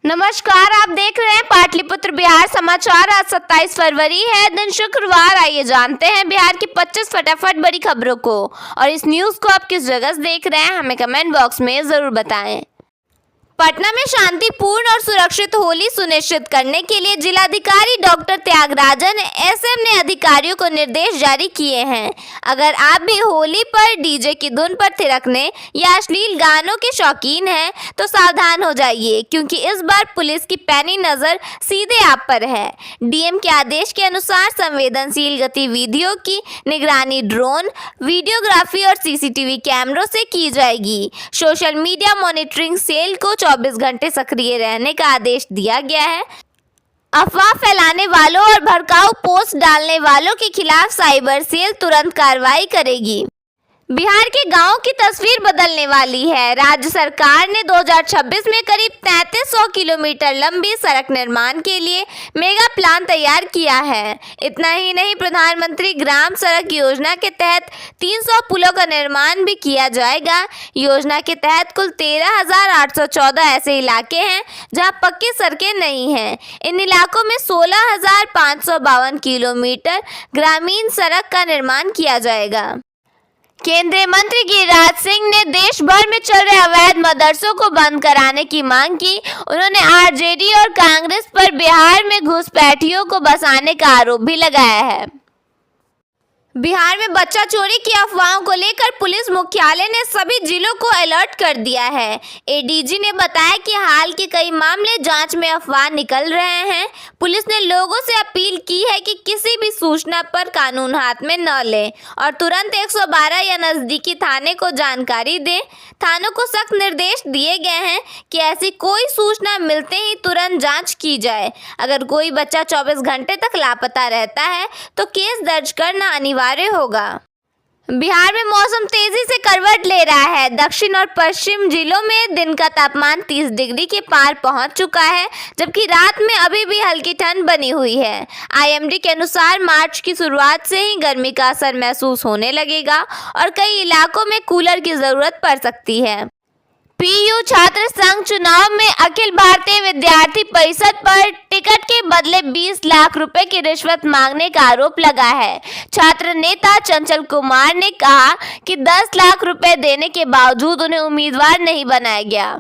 नमस्कार, आप देख रहे हैं पाटलिपुत्र बिहार समाचार। आज 27 फरवरी है, दिन शुक्रवार। आइए जानते हैं बिहार की 25 फटाफट बड़ी खबरों को। और इस न्यूज को आप किस जगह से देख रहे हैं, हमें कमेंट बॉक्स में जरूर बताएं। पटना में शांतिपूर्ण और सुरक्षित होली सुनिश्चित करने के लिए जिलाधिकारी डॉक्टर त्यागराजन एसएम ने अधिकारियों को निर्देश जारी किए हैं। अगर आप भी होली पर डीजे की धुन पर थिरकने या अश्लील गानों के शौकीन हैं तो सावधान हो जाइए, क्योंकि इस बार पुलिस की पैनी नजर सीधे आप पर है। डीएम के आदेश के अनुसार संवेदनशील गतिविधियों की निगरानी ड्रोन, वीडियोग्राफी और सीसीटीवी कैमरों से की जाएगी। सोशल मीडिया मॉनिटरिंग सेल को 24 घंटे सक्रिय रहने का आदेश दिया गया है। अफवाह फैलाने वालों और भड़काऊ पोस्ट डालने वालों के खिलाफ साइबर सेल तुरंत कार्रवाई करेगी। बिहार के गांवों की तस्वीर बदलने वाली है। राज्य सरकार ने 2026 में करीब 3300 किलोमीटर लंबी सड़क निर्माण के लिए मेगा प्लान तैयार किया है। इतना ही नहीं, प्रधानमंत्री ग्राम सड़क योजना के तहत 300 पुलों का निर्माण भी किया जाएगा। योजना के तहत कुल 13,814 ऐसे इलाके हैं जहां पक्की सड़कें नहीं हैं। इन इलाकों में 16,552 किलोमीटर ग्रामीण सड़क का निर्माण किया जाएगा। केंद्रीय मंत्री गिरिराज सिंह ने देश भर में चल रहे अवैध मदरसों को बंद कराने की मांग की। उन्होंने आरजेडी और कांग्रेस पर बिहार में घुसपैठियों को बसाने का आरोप भी लगाया है। बिहार में बच्चा चोरी की अफवाहों को लेकर पुलिस मुख्यालय ने सभी जिलों को अलर्ट कर दिया है। एडीजी ने बताया कि हाल के कई मामले जांच में अफवाह निकल रहे हैं। पुलिस ने लोगों से अपील की है कि किसी भी सूचना पर कानून हाथ में न लें और तुरंत 112 या नजदीकी थाने को जानकारी दें। थानों को सख्त निर्देश दिए गए हैं कि ऐसी कोई सूचना मिलते ही तुरंत जांच की जाए। अगर कोई बच्चा 24 घंटे तक लापता रहता है तो केस दर्ज करना अनिवार्य होगा। बिहार में मौसम तेजी से करवट ले रहा है। दक्षिण और पश्चिम जिलों में दिन का तापमान 30 डिग्री के पार पहुंच चुका है, जबकि रात में अभी भी हल्की ठंड बनी हुई है। आईएमडी के अनुसार मार्च की शुरुआत से ही गर्मी का असर महसूस होने लगेगा और कई इलाकों में कूलर की जरूरत पड़ सकती है। पीयू छात्र संघ चुनाव में अखिल भारतीय विद्यार्थी परिषद पर टिकट के बदले 20 लाख रुपए की रिश्वत मांगने का आरोप लगा है। छात्र नेता चंचल कुमार ने कहा कि 10 लाख रुपए देने के बावजूद उन्हें उम्मीदवार नहीं बनाया गया।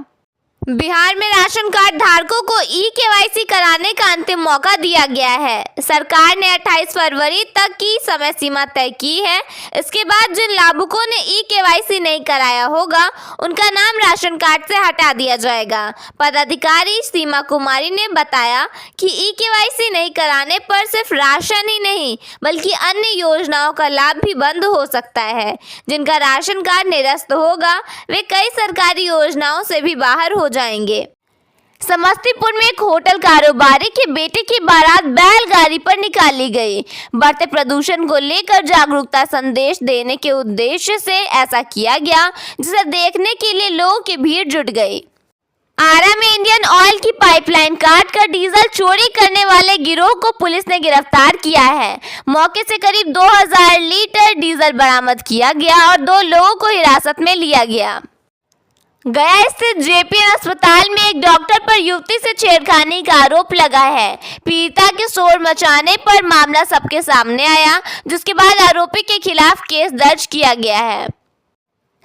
बिहार में राशन कार्ड धारकों को ई-केवाईसी कराने का अंतिम मौका दिया गया है। सरकार ने 28 फरवरी तक की समय सीमा तय की है। इसके बाद जिन लाभुकों ने ई-केवाईसी नहीं कराया होगा, उनका नाम राशन कार्ड से हटा दिया जाएगा। पदाधिकारी सीमा कुमारी ने बताया कि ई-केवाईसी नहीं कराने पर सिर्फ राशन ही नहीं बल्कि अन्य योजनाओं का लाभ भी बंद हो सकता है। जिनका राशन कार्ड निरस्त होगा वे कई सरकारी योजनाओं से भी बाहर हो जाएंगे। समस्तीपुर में एक होटल कारोबारी के बेटे की बारात बैलगाड़ी पर निकाली गई। बढ़ते प्रदूषण को लेकर जागरूकता संदेश देने के उद्देश्य से ऐसा किया गया, जिसे देखने के लिए लोगों की भीड़ जुट गई। आरा में इंडियन ऑयल की पाइपलाइन काट कर डीजल चोरी करने वाले गिरोह को पुलिस ने गिरफ्तार किया है। मौके से करीब 2000 लीटर डीजल बरामद किया गया और 2 लोगों को हिरासत में लिया गया। गया स्थित जेपीएम अस्पताल में एक डॉक्टर पर युवती से छेड़खानी का आरोप लगा है। पीड़िता के शोर मचाने पर मामला सबके सामने आया, जिसके बाद आरोपी के खिलाफ केस दर्ज किया गया है।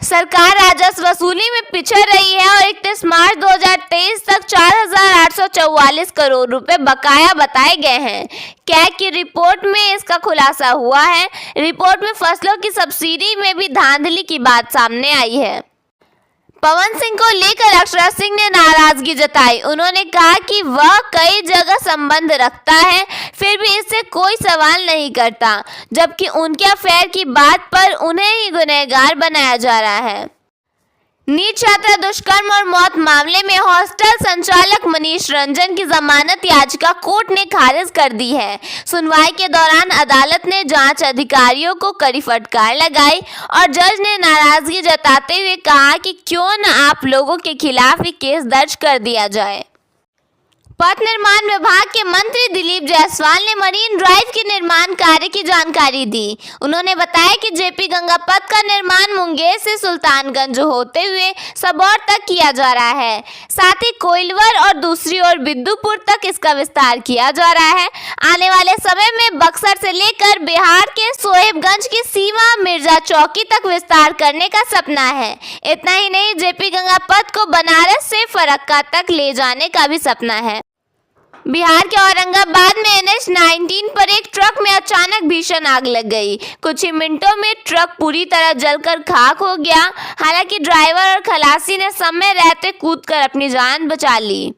सरकार राजस्व वसूली में पिछड़ रही है और 31 मार्च 2023 तक 4,844 करोड़ रुपए बकाया बताए गए हैं। कैग की रिपोर्ट में इसका खुलासा हुआ है। रिपोर्ट में फसलों की सब्सिडी में भी धांधली की बात सामने आई है। पवन सिंह को लेकर अक्षरा सिंह ने नाराजगी जताई। उन्होंने कहा कि वह कई जगह संबंध रखता है, फिर भी इससे कोई सवाल नहीं करता, जबकि उनके अफेयर की बात पर उन्हें ही गुनहगार बनाया जा रहा है। नीट छात्रा दुष्कर्म और मौत मामले में हॉस्टल संचालक मनीष रंजन की जमानत याचिका कोर्ट ने खारिज कर दी है। सुनवाई के दौरान अदालत ने जांच अधिकारियों को कड़ी फटकार लगाई और जज ने नाराजगी जताते हुए कहा कि क्यों न आप लोगों के खिलाफ ही केस दर्ज कर दिया जाए। पथ निर्माण विभाग के मंत्री दिलीप जायसवाल ने मरीन ड्राइव के निर्माण कार्य की जानकारी दी। उन्होंने बताया कि जेपी गंगा पथ का निर्माण मुंगेर से सुल्तानगंज होते हुए सबौर तक किया जा रहा है। साथ ही कोइलवर और दूसरी ओर बिद्दुपुर तक इसका विस्तार किया जा रहा है। आने वाले समय में बक्सर से लेकर बिहार के सोहेबगंज की सीमा मिर्जा चौकी तक विस्तार करने का सपना है। इतना ही नहीं, जेपी गंगा पथ को बनारस से फरक्का तक ले जाने का भी सपना है। बिहार के औरंगाबाद में NH-19 पर एक ट्रक में अचानक भीषण आग लग गई। कुछ ही मिनटों में ट्रक पूरी तरह जलकर खाक हो गया। हालांकि ड्राइवर और खलासी ने समय रहते कूदकर अपनी जान बचा ली।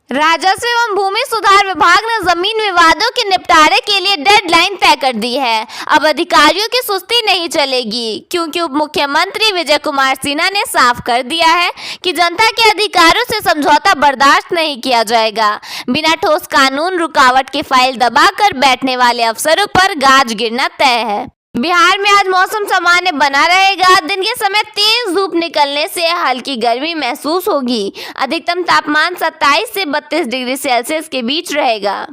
राजस्व एवं भूमि सुधार विभाग ने जमीन विवादों के निपटारे के लिए डेडलाइन तय कर दी है। अब अधिकारियों की सुस्ती नहीं चलेगी, क्योंकि उप मुख्यमंत्री विजय कुमार सिन्हा ने साफ कर दिया है कि जनता के अधिकारों से समझौता बर्दाश्त नहीं किया जाएगा। बिना ठोस कानून रुकावट की फाइल दबाकर बैठने वाले अफसरों पर गाज गिरना तय है। बिहार में आज मौसम सामान्य बना रहेगा। दिन के समय तेज धूप निकलने से हल्की गर्मी महसूस होगी। अधिकतम तापमान 27 से 32 डिग्री सेल्सियस के बीच रहेगा।